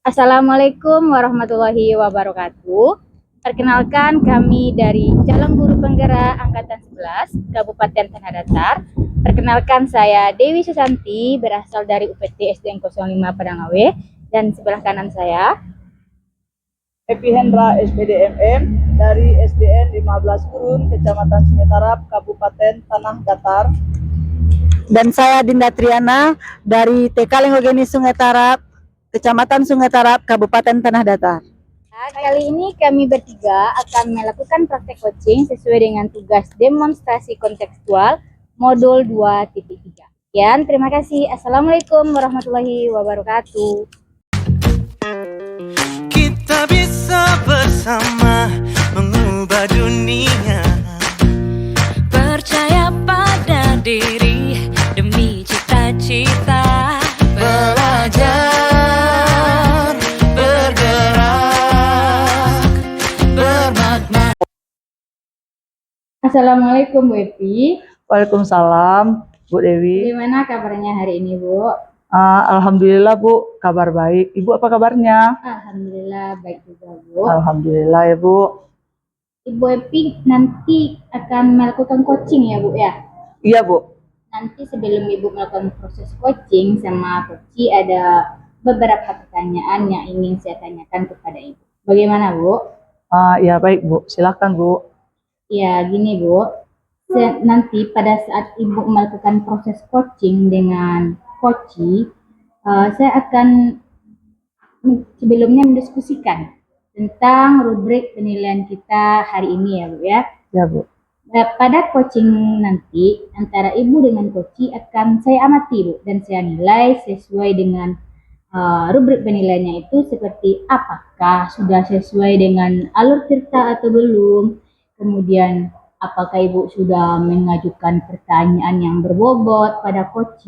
Assalamualaikum warahmatullahi wabarakatuh. Perkenalkan kami dari Calon Guru Penggerak Angkatan 11 Kabupaten Tanah Datar. Perkenalkan saya Dewi Susanti, berasal dari UPT SDN 05 Padangawe, dan sebelah kanan saya Epi Hendra SPDMM dari SDN 15 Gurun, Kecamatan Sungai Tarap, Kabupaten Tanah Datar. Dan saya Dinda Triana dari TK Lenggogeni Sungai Tarap, Kecamatan Sungai Tarap, Kabupaten Tanah Datar. Nah, kali ini kami bertiga akan melakukan praktek coaching sesuai dengan tugas demonstrasi kontekstual modul 2.3. Sekian, terima kasih. Assalamualaikum warahmatullahi wabarakatuh. Kita bisa bersama mengubah dunia. Percaya pada diri demi cita-cita. Belajar, bergerak, bermakna. Assalamualaikum Bu Epi. Waalaikumsalam Bu Dewi. Bagaimana kabarnya hari ini Bu? Alhamdulillah Bu, kabar baik. Ibu apa kabarnya? Alhamdulillah baik juga Bu. Alhamdulillah ya Bu. Ibu Epi nanti akan melakukan coaching ya Bu ya? Iya Bu. Nanti sebelum Ibu melakukan proses coaching sama coach, ada beberapa pertanyaan yang ingin saya tanyakan kepada Ibu. Bagaimana Bu? Ya baik Bu, silakan Bu. Ya gini Bu, nanti pada saat Ibu melakukan proses coaching dengan coach, saya akan sebelumnya mendiskusikan tentang rubrik penilaian kita hari ini ya Bu ya. Ya Bu. Pada coaching nanti antara Ibu dengan coach akan saya amati Bu, dan saya nilai sesuai dengan rubrik penilaiannya itu seperti apakah sudah sesuai dengan alur cerita atau belum, kemudian apakah Ibu sudah mengajukan pertanyaan yang berbobot pada coach,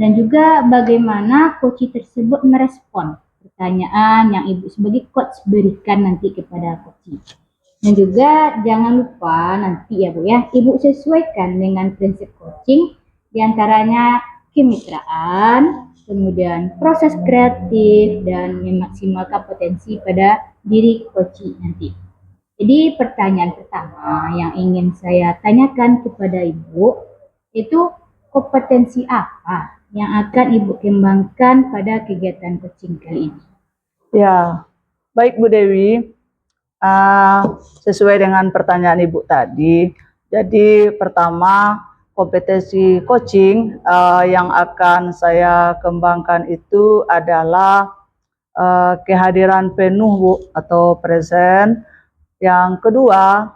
dan juga bagaimana coach tersebut merespon pertanyaan yang Ibu sebagai coach berikan nanti kepada coach. Dan juga jangan lupa nanti ya Bu ya, Ibu sesuaikan dengan prinsip coaching, diantaranya kemitraan, kemudian proses kreatif, dan memaksimalkan potensi pada diri coach nanti. Jadi pertanyaan pertama yang ingin saya tanyakan kepada Ibu, itu kompetensi apa yang akan Ibu kembangkan pada kegiatan coaching kali ini? Ya, baik Bu Dewi. Sesuai dengan pertanyaan Ibu tadi, jadi pertama kompetensi coaching yang akan saya kembangkan itu adalah kehadiran penuh Bu, atau present. Yang kedua,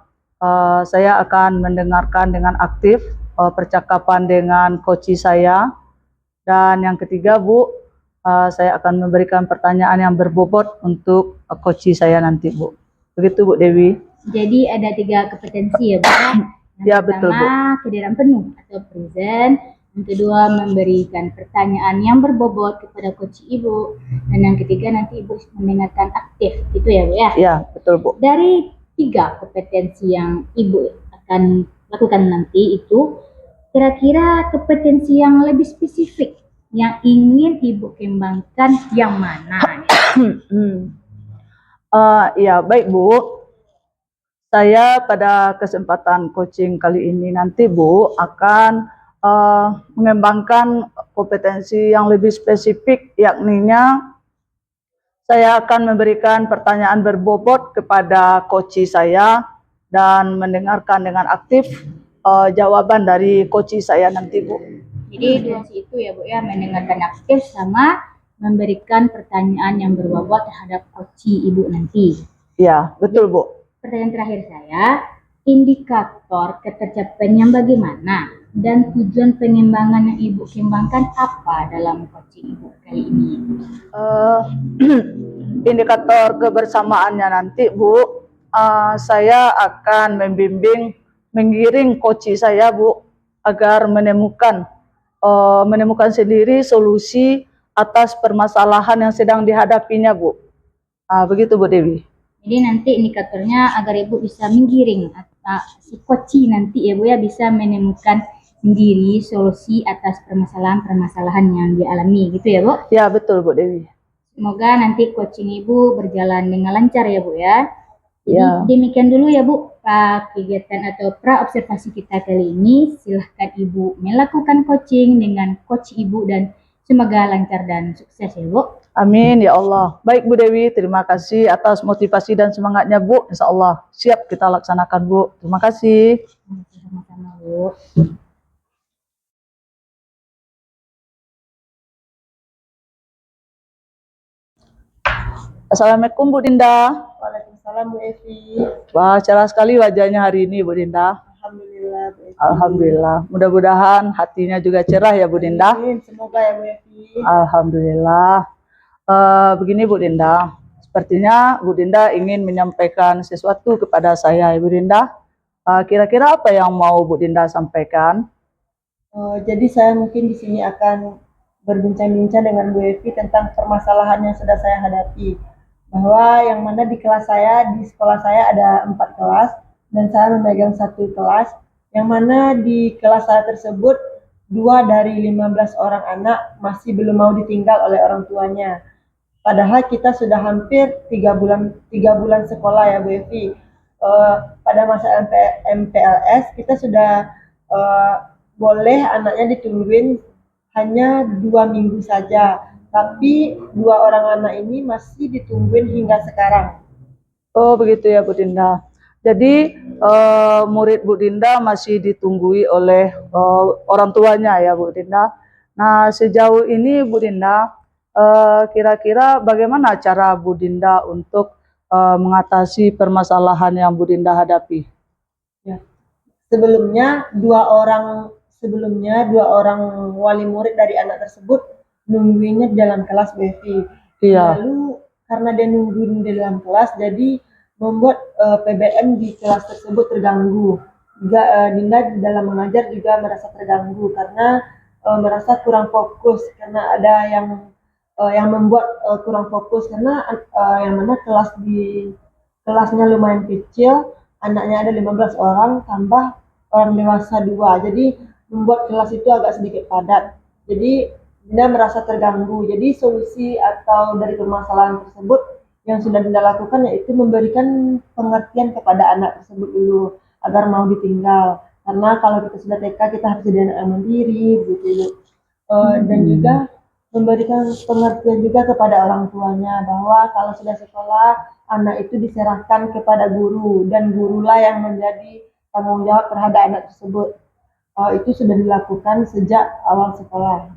saya akan mendengarkan dengan aktif percakapan dengan coach saya. Dan yang ketiga Bu, saya akan memberikan pertanyaan yang berbobot untuk coach saya nanti Bu. Begitu Bu Dewi. Jadi ada 3 kompetensi ya Bu. Ya betul Bu. Pertama, kehadiran penuh atau present. Yang kedua, memberikan pertanyaan yang berbobot kepada coach Ibu. Dan yang ketiga, nanti Ibu mendengarkan aktif. Itu ya Bu ya? Ya betul Bu. Dari 3 kompetensi yang Ibu akan lakukan nanti itu, kira-kira kompetensi yang lebih spesifik yang ingin Ibu kembangkan yang mana? Ya baik Bu, saya pada kesempatan coaching kali ini nanti Bu akan mengembangkan kompetensi yang lebih spesifik, yakninya saya akan memberikan pertanyaan berbobot kepada coach saya dan mendengarkan dengan aktif jawaban dari coach saya nanti Bu. Jadi durasi itu ya Bu ya, mendengarkan aktif sama memberikan pertanyaan yang berbobot terhadap coach Ibu nanti. Ya, betul Bu. Pertanyaan terakhir saya, indikator ketercapaiannya bagaimana dan tujuan pengembangan yang Ibu kembangkan apa dalam coaching Ibu kali ini? Indikator kebersamaannya nanti Bu, saya akan membimbing, mengiring coach saya Bu, agar menemukan sendiri solusi atas permasalahan yang sedang dihadapinya Bu. Begitu Bu Dewi. Jadi nanti indikatornya agar Ibu bisa menggiring si coach nanti ya Bu ya, bisa menemukan sendiri solusi atas permasalahan-permasalahan yang dialami gitu ya Bu? Ya betul Bu Dewi. Semoga nanti coaching Ibu berjalan dengan lancar ya Bu ya. Jadi Ya. demikian dulu ya Bu kegiatan atau pra observasi kita kali ini. Silahkan Ibu melakukan coaching dengan coach Ibu dan semoga lancar dan sukses ya Bu. Amin ya Allah. Baik Bu Dewi, terima kasih atas motivasi dan semangatnya Bu. Insya Allah siap kita laksanakan Bu. Terima kasih. Sama-sama Bu. Assalamualaikum Bu Dinda. Waalaikumsalam Bu Evi. Wah, cerah sekali wajahnya hari ini Bu Dinda. Alhamdulillah Bu Evi. Alhamdulillah. Mudah-mudahan hatinya juga cerah ya Bu Dinda. Amin. Semoga ya Bu Evi. Alhamdulillah. Begini Bu Dinda, sepertinya Bu Dinda ingin menyampaikan sesuatu kepada saya, Bu Dinda. Kira-kira apa yang mau Bu Dinda sampaikan? Jadi saya mungkin di sini akan berbincang-bincang dengan Bu Evi tentang permasalahan yang sudah saya hadapi. Bahwa yang mana di kelas saya, di sekolah saya ada 4 kelas dan saya memegang 1 kelas. Yang mana di kelas saya tersebut 2 dari 15 orang anak masih belum mau ditinggal oleh orang tuanya. Padahal kita sudah hampir 3 bulan sekolah ya Bu Evi. Pada masa MPLS kita sudah boleh anaknya ditungguin hanya 2 minggu saja. Tapi 2 orang anak ini masih ditungguin hingga sekarang. Oh begitu ya Bu Dinda. Jadi murid Bu Dinda masih ditunggui oleh orang tuanya ya Bu Dinda. Nah sejauh ini Bu Dinda, kira-kira bagaimana cara Bu Dinda untuk mengatasi permasalahan yang Bu Dinda hadapi? Ya. Sebelumnya dua orang wali murid dari anak tersebut nungguinnya di dalam kelas Bu Evi. Iya. Lalu karena dia nungguin di dalam kelas, jadi membuat PBM di kelas tersebut terganggu. Juga Dinda di dalam mengajar juga merasa terganggu karena merasa kurang fokus karena ada yang membuat kurang fokus karena yang mana kelasnya lumayan kecil, anaknya ada 15 orang tambah orang dewasa 2, jadi membuat kelas itu agak sedikit padat. Jadi Dinda merasa terganggu. Jadi solusi atau dari permasalahan tersebut yang sudah Dinda lakukan yaitu memberikan pengertian kepada anak tersebut dulu agar mau ditinggal. Karena kalau kita sudah TK kita harus jadi anak yang mandiri gitu. Dan juga memberikan pengertian juga kepada orang tuanya bahwa kalau sudah sekolah anak itu diserahkan kepada guru dan gurulah yang menjadi tanggung jawab terhadap anak tersebut. Itu sudah dilakukan sejak awal sekolah.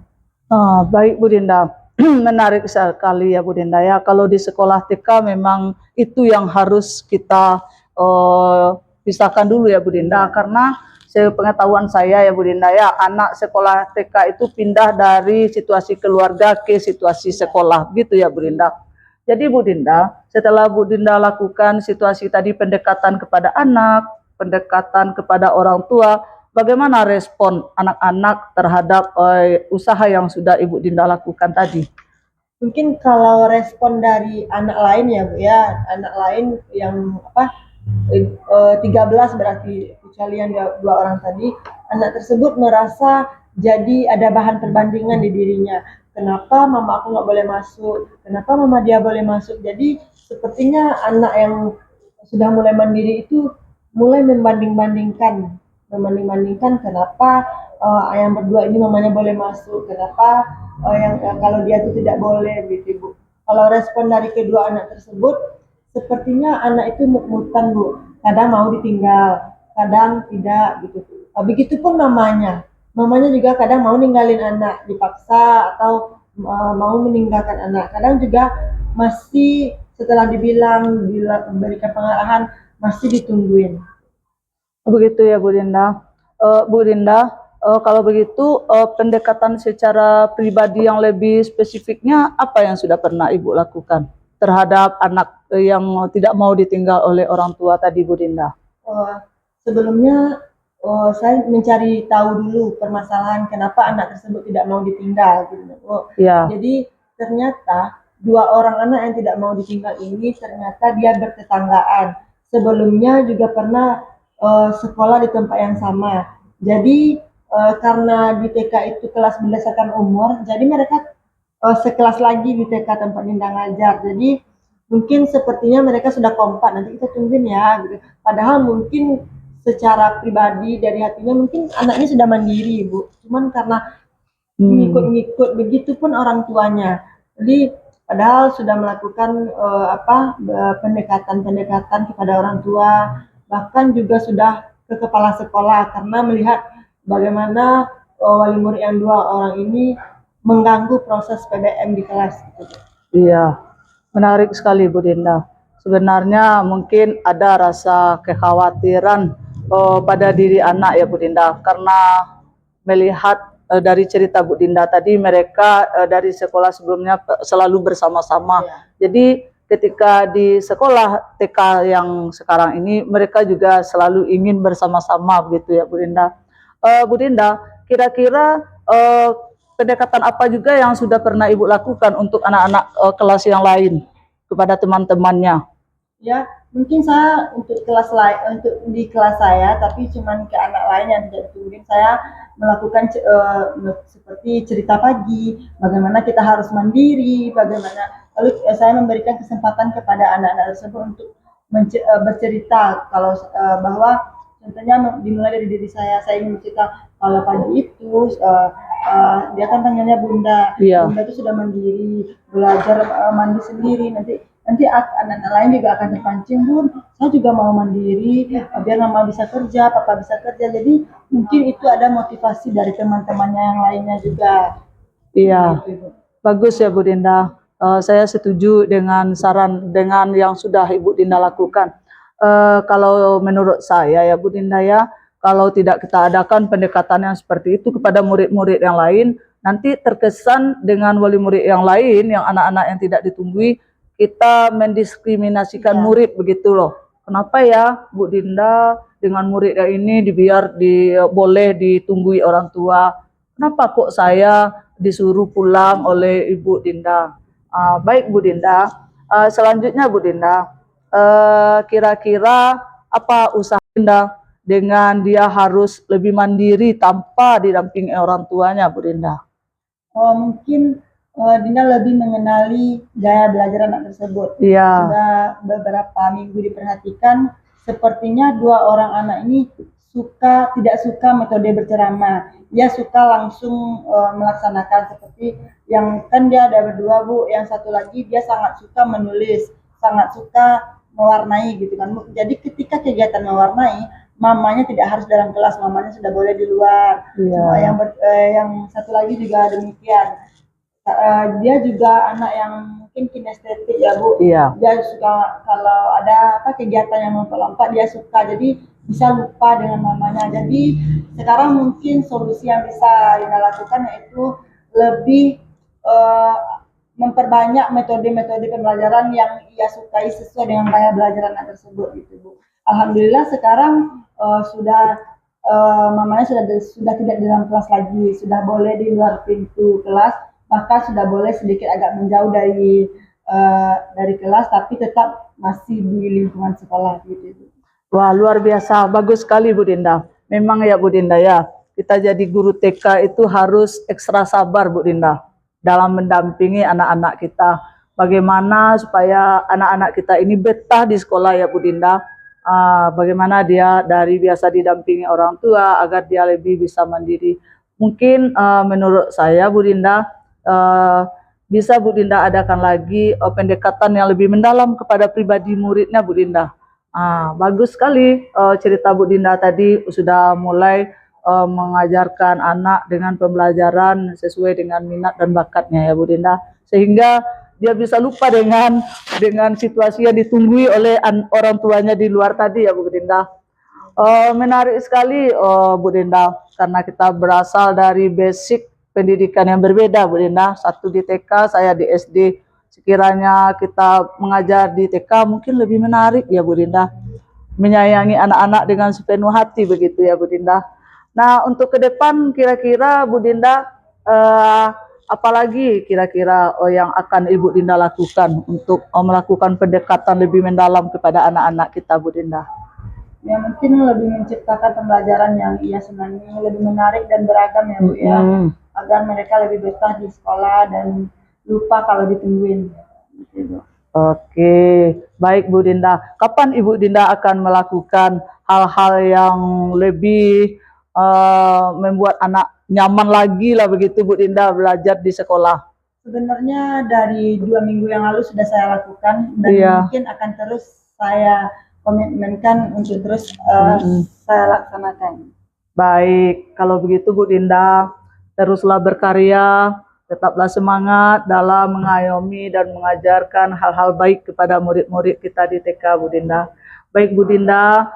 Baik Bu Dinda, menarik sekali ya Bu Dinda ya. Kalau di sekolah TK memang itu yang harus kita pisahkan dulu ya Bu Dinda, karena sepengetahuan saya ya Bu Dinda ya, anak sekolah TK itu pindah dari situasi keluarga ke situasi sekolah, gitu ya Bu Dinda. Jadi Bu Dinda, setelah Bu Dinda lakukan situasi tadi pendekatan kepada anak, pendekatan kepada orang tua, bagaimana respon anak-anak terhadap usaha yang sudah Ibu Dinda lakukan tadi? Mungkin kalau respon dari anak lain ya Bu ya, anak lain yang 13 berarti kecuali yang 2 orang tadi, anak tersebut merasa jadi ada bahan perbandingan di dirinya. Kenapa mama aku nggak boleh masuk? Kenapa mama dia boleh masuk? Jadi sepertinya anak yang sudah mulai mandiri itu mulai membanding-bandingkan kenapa yang berdua ini mamanya boleh masuk, kenapa yang kalau dia itu tidak boleh gitu Bu. Kalau respon dari kedua anak tersebut, sepertinya anak itu mut-mutan Bu. Kadang mau ditinggal, kadang tidak gitu. Begitupun mamanya juga kadang mau ninggalin anak, dipaksa atau mau meninggalkan anak. Kadang juga masih setelah diberikan pengarahan masih ditungguin. Begitu ya Bu Dinda. Bu Dinda, kalau begitu pendekatan secara pribadi yang lebih spesifiknya apa yang sudah pernah Ibu lakukan terhadap anak yang tidak mau ditinggal oleh orang tua tadi Bu Dinda? Sebelumnya saya mencari tahu dulu permasalahan kenapa anak tersebut tidak mau ditinggal gitu. Ya. Jadi ternyata 2 orang anak yang tidak mau ditinggal ini ternyata dia bertetanggaan. Sebelumnya juga pernah sekolah di tempat yang sama. Jadi karena di TK itu kelas berdasarkan umur, jadi mereka sekelas lagi di TK tempat Dinda ngajar. Jadi mungkin sepertinya mereka sudah kompak. Nanti kita tungguin ya. Gitu. Padahal mungkin secara pribadi dari hatinya mungkin anaknya sudah mandiri, Bu. Cuman karena ngikut-ngikut, begitupun orang tuanya. Jadi padahal sudah melakukan pendekatan-pendekatan kepada orang tua, bahkan juga sudah ke kepala sekolah karena melihat bagaimana wali murid yang 2 orang ini mengganggu proses PBM di kelas. Gitu. Iya, menarik sekali Bu Dinda. Sebenarnya mungkin ada rasa kekhawatiran pada diri anak ya Bu Dinda, karena melihat dari cerita Bu Dinda tadi mereka dari sekolah sebelumnya selalu bersama-sama. Ya. Jadi ketika di sekolah TK yang sekarang ini mereka juga selalu ingin bersama-sama begitu ya Bu Dinda. Bu Dinda, kira-kira pendekatan apa juga yang sudah pernah Ibu lakukan untuk anak-anak kelas yang lain kepada teman-temannya? Ya, mungkin saya untuk kelas lain, untuk di kelas saya, tapi cuman ke anak lain yang tidak ditungguin, saya melakukan seperti cerita pagi, bagaimana kita harus mandiri, bagaimana, lalu saya memberikan kesempatan kepada anak-anak tersebut untuk bercerita kalau bahwa contohnya dimulai dari diri saya ingin bercerita kalau pagi itu dia kan panggilnya Bunda. Iya. Bunda itu sudah mandiri, belajar mandi sendiri. Nanti anak-anak lain juga akan terpancing, Bun. Saya juga mau mandiri, biar mama bisa kerja, papa bisa kerja. Jadi mungkin itu ada motivasi dari teman-temannya yang lainnya juga. Iya, Gitu, Ibu. bagus ya Bu Dinda. Saya setuju dengan saran dengan yang sudah Ibu Dinda lakukan. Kalau menurut saya ya Bu Dinda ya, kalau tidak kita adakan pendekatan yang seperti itu kepada murid-murid yang lain, nanti terkesan dengan wali murid yang lain, yang anak-anak yang tidak ditunggui, kita mendiskriminasikan Ya. murid begitu loh. Kenapa ya Bu Dinda dengan murid yang ini boleh ditunggui orang tua? Kenapa kok saya disuruh pulang oleh Ibu Dinda? Baik Bu Dinda, selanjutnya Bu Dinda, kira-kira apa usaha Dinda dengan dia harus lebih mandiri tanpa didampingi orang tuanya Bu Dinda? Mungkin Dinda lebih mengenali gaya belajar anak tersebut. Iya. Sudah beberapa minggu diperhatikan, sepertinya 2 orang anak ini tidak suka metode berceramah. Dia suka langsung melaksanakan seperti yang kan dia ada berdua Bu. Yang satu lagi dia sangat suka menulis, sangat suka mewarnai gitu kan. Jadi ketika kegiatan mewarnai, mamanya tidak harus dalam kelas, mamanya sudah boleh di luar. Iya. Yang satu lagi juga demikian. Dia juga anak yang mungkin kinestetik ya Bu. Iya. Dia suka kalau ada kegiatan yang lompat-lompat dia suka, jadi bisa lupa dengan mamanya. Jadi sekarang mungkin solusi yang bisa Dinda lakukan yaitu lebih memperbanyak metode-metode pembelajaran yang ia sukai sesuai dengan gaya belajar anak tersebut gitu Bu. Alhamdulillah sekarang mamanya sudah tidak di dalam kelas lagi, sudah boleh di luar pintu kelas, bahkan sudah boleh sedikit agak menjauh dari kelas, tapi tetap masih di lingkungan sekolah gitu. Wah, luar biasa, bagus sekali Bu Dinda. Memang ya Bu Dinda ya, kita jadi guru TK itu harus ekstra sabar Bu Dinda dalam mendampingi anak-anak kita. Bagaimana supaya anak-anak kita ini betah di sekolah ya Bu Dinda. Bagaimana dia dari biasa didampingi orang tua agar dia lebih bisa mandiri. Mungkin menurut saya Bu Dinda, bisa Bu Dinda adakan lagi pendekatan yang lebih mendalam kepada pribadi muridnya Bu Dinda. Bagus sekali cerita Bu Dinda tadi sudah mulai mengajarkan anak dengan pembelajaran sesuai dengan minat dan bakatnya ya Bu Dinda, sehingga dia bisa lupa dengan situasi yang ditunggui oleh orang tuanya di luar tadi ya Bu Dinda. Menarik sekali Bu Dinda, karena kita berasal dari basic pendidikan yang berbeda Bu Dinda. Satu di TK, saya di SD. Sekiranya kita mengajar di TK mungkin lebih menarik ya Bu Dinda. Menyayangi anak-anak dengan sepenuh hati begitu ya Bu Dinda. Nah, untuk ke depan kira-kira Bu Dinda apalagi kira-kira yang akan Ibu Dinda lakukan untuk melakukan pendekatan lebih mendalam kepada anak-anak kita Bu Dinda? Ya mungkin lebih menciptakan pembelajaran yang ia senangi, lebih menarik dan beragam ya Bu ya, agar mereka lebih betah di sekolah dan lupa kalau ditungguin. Oke, baik Bu Dinda. Kapan Ibu Dinda akan melakukan hal-hal yang lebih membuat anak nyaman lagi lah begitu Bu Dinda belajar di sekolah? Sebenarnya dari 2 minggu yang lalu sudah saya lakukan dan Iya. mungkin akan terus saya komitmenkan untuk terus saya laksanakan. Baik, kalau begitu Bu Dinda, teruslah berkarya, tetaplah semangat dalam mengayomi dan mengajarkan hal-hal baik kepada murid-murid kita di TK Bu Dinda. Baik Bu Dinda,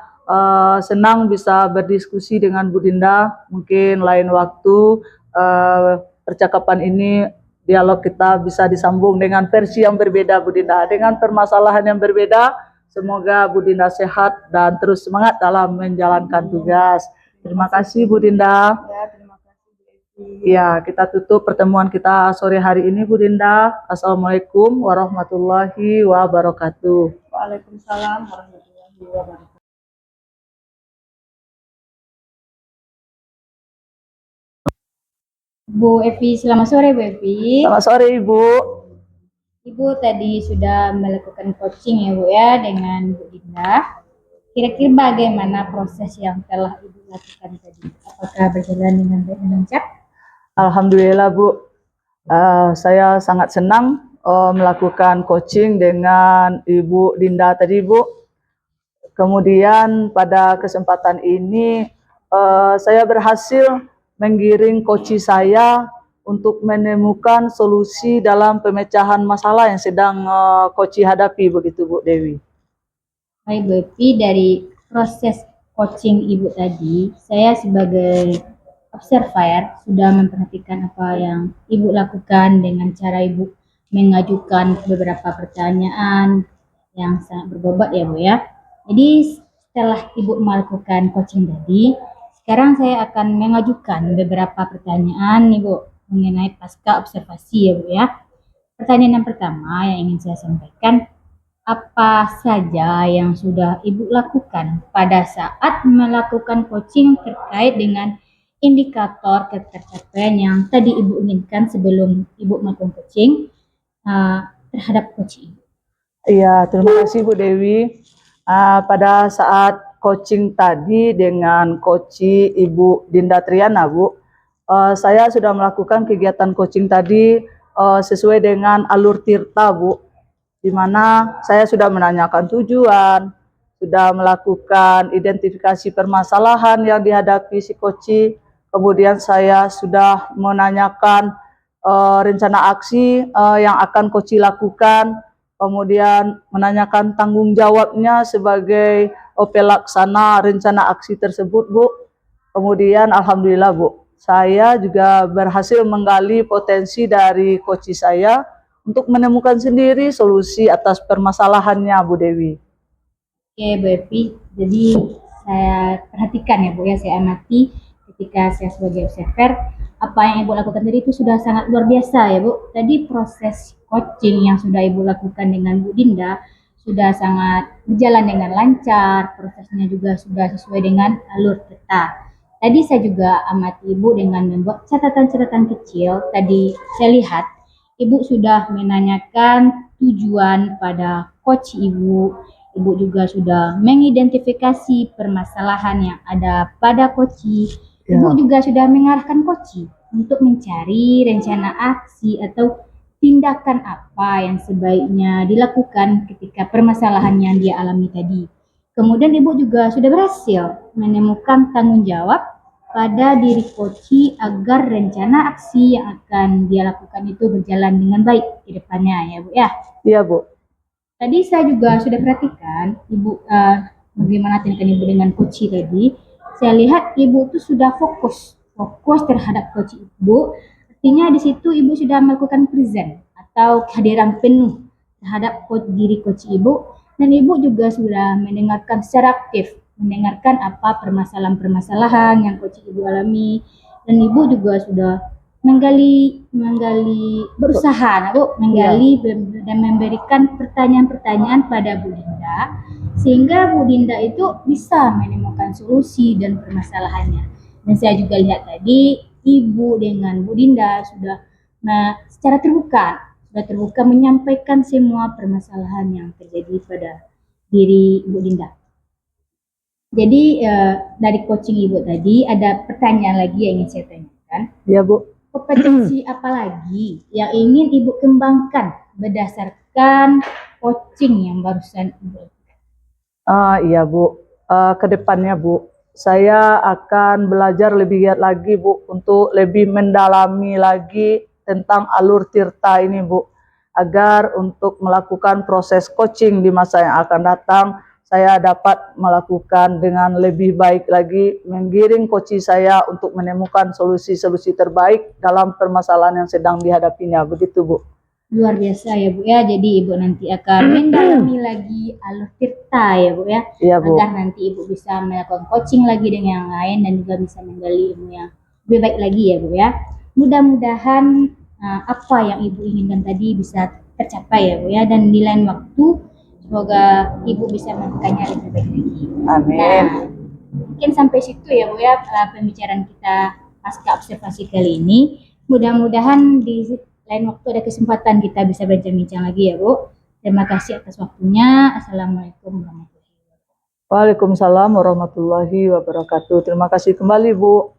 senang bisa berdiskusi dengan Bu Dinda. Mungkin lain waktu percakapan ini, dialog kita bisa disambung dengan versi yang berbeda Bu Dinda, dengan permasalahan yang berbeda. Semoga Bu Dinda sehat dan terus semangat dalam menjalankan tugas. Terima kasih Bu Dinda. Ya, terima kasih Bu Evi. Ya, kita tutup pertemuan kita sore hari ini Bu Dinda. Assalamualaikum warahmatullahi wabarakatuh. Waalaikumsalam warahmatullahi wabarakatuh. Bu Evi, selamat sore Bu Evi. Selamat sore Ibu. Ibu tadi sudah melakukan coaching ya Bu ya dengan Bu Dinda. Kira-kira bagaimana proses yang telah Ibu lakukan tadi? Apakah berjalan dengan baik dan lancar? Alhamdulillah Bu. Saya sangat senang melakukan coaching dengan Ibu Dinda tadi Bu. Kemudian pada kesempatan ini saya berhasil menggiring coach saya untuk menemukan solusi dalam pemecahan masalah yang sedang coach hadapi begitu Bu Dewi. Baik Bu Evi, dari proses coaching Ibu tadi, saya sebagai observer sudah memperhatikan apa yang Ibu lakukan dengan cara Ibu mengajukan beberapa pertanyaan yang sangat berbobot ya Bu ya. Jadi setelah Ibu melakukan coaching tadi, sekarang saya akan mengajukan beberapa pertanyaan Ibu mengenai pasca observasi ya Bu ya. Pertanyaan yang pertama yang ingin saya sampaikan, apa saja yang sudah Ibu lakukan pada saat melakukan coaching terkait dengan indikator ketercapaian yang tadi Ibu inginkan sebelum Ibu melakukan coaching terhadap coach Ibu? Iya, terima kasih Bu Dewi. Pada saat coaching tadi dengan coach Ibu Dinda Triana Bu, saya sudah melakukan kegiatan coaching tadi sesuai dengan alur Tirta Bu, di mana saya sudah menanyakan tujuan, sudah melakukan identifikasi permasalahan yang dihadapi si coach, kemudian saya sudah menanyakan rencana aksi yang akan coach lakukan, kemudian menanyakan tanggung jawabnya sebagai pelaksana rencana aksi tersebut Bu. Kemudian alhamdulillah Bu, saya juga berhasil menggali potensi dari coach saya untuk menemukan sendiri solusi atas permasalahannya Bu Dewi. Oke Bu Evi, jadi saya perhatikan ya Bu ya, saya amati ketika saya sebagai observer, apa yang Ibu lakukan tadi itu sudah sangat luar biasa ya Bu. Tadi proses coaching yang sudah Ibu lakukan dengan Bu Dinda sudah sangat berjalan dengan lancar, prosesnya juga sudah sesuai dengan alur kita. Tadi saya juga amati Ibu dengan membuat catatan-catatan kecil. Tadi saya lihat Ibu sudah menanyakan tujuan pada coach Ibu. Ibu juga sudah mengidentifikasi permasalahan yang ada pada coach. Ibu juga sudah mengarahkan coach untuk mencari rencana aksi atau tindakan apa yang sebaiknya dilakukan ketika permasalahan yang dia alami tadi. Kemudian Ibu juga sudah berhasil menemukan tanggung jawab pada diri coach agar rencana aksi yang akan dia lakukan itu berjalan dengan baik ke depannya ya Bu ya. Iya Bu. Tadi saya juga sudah perhatikan Ibu bagaimana tindakan Ibu dengan coach tadi. Saya lihat Ibu itu sudah fokus terhadap coach Ibu. Artinya di situ Ibu sudah melakukan present atau kehadiran penuh terhadap diri coach Ibu, dan Ibu juga sudah mendengarkan secara aktif, mendengarkan apa permasalahan-permasalahan yang coach Ibu alami, dan Ibu juga sudah menggali berusaha Bu, menggali dan memberikan pertanyaan-pertanyaan pada Bu Dinda, sehingga Bu Dinda itu bisa menemukan solusi dan permasalahannya. Dan saya juga lihat tadi Ibu dengan Bu Dinda sudah secara terbuka sudah terbuka menyampaikan semua permasalahan yang terjadi pada diri Ibu Dinda. Jadi dari coaching Ibu tadi ada pertanyaan lagi yang ingin saya tanyakan. Ya Bu. Kompetensi apa lagi yang ingin Ibu kembangkan berdasarkan coaching yang barusan Ibu? Iya Bu, ke depannya Bu, saya akan belajar lebih giat lagi Bu, untuk lebih mendalami lagi tentang alur tirta ini Bu, agar untuk melakukan proses coaching di masa yang akan datang, saya dapat melakukan dengan lebih baik lagi, menggiring coaching saya untuk menemukan solusi-solusi terbaik dalam permasalahan yang sedang dihadapinya, begitu Bu. Luar biasa ya Bu ya, jadi Ibu nanti akan mendalami lagi alur tirta ya Bu ya, Iya Bu. agar nanti Ibu bisa melakukan coaching lagi dengan yang lain dan juga bisa menggali ilmu yang lebih baik lagi ya Bu ya. Mudah-mudahan apa yang Ibu inginkan tadi bisa tercapai ya Bu ya, dan di lain waktu semoga Ibu bisa melakukannya lebih baik lagi. Amin. Nah, mungkin sampai situ ya Bu ya pembicaraan kita pasca observasi kali ini. Mudah-mudahan di lain waktu ada kesempatan kita bisa bincang-bincang lagi ya Bu. Terima kasih atas waktunya. Assalamualaikum warahmatullahi wabarakatuh. Waalaikumsalam warahmatullahi wabarakatuh. Terima kasih kembali Bu.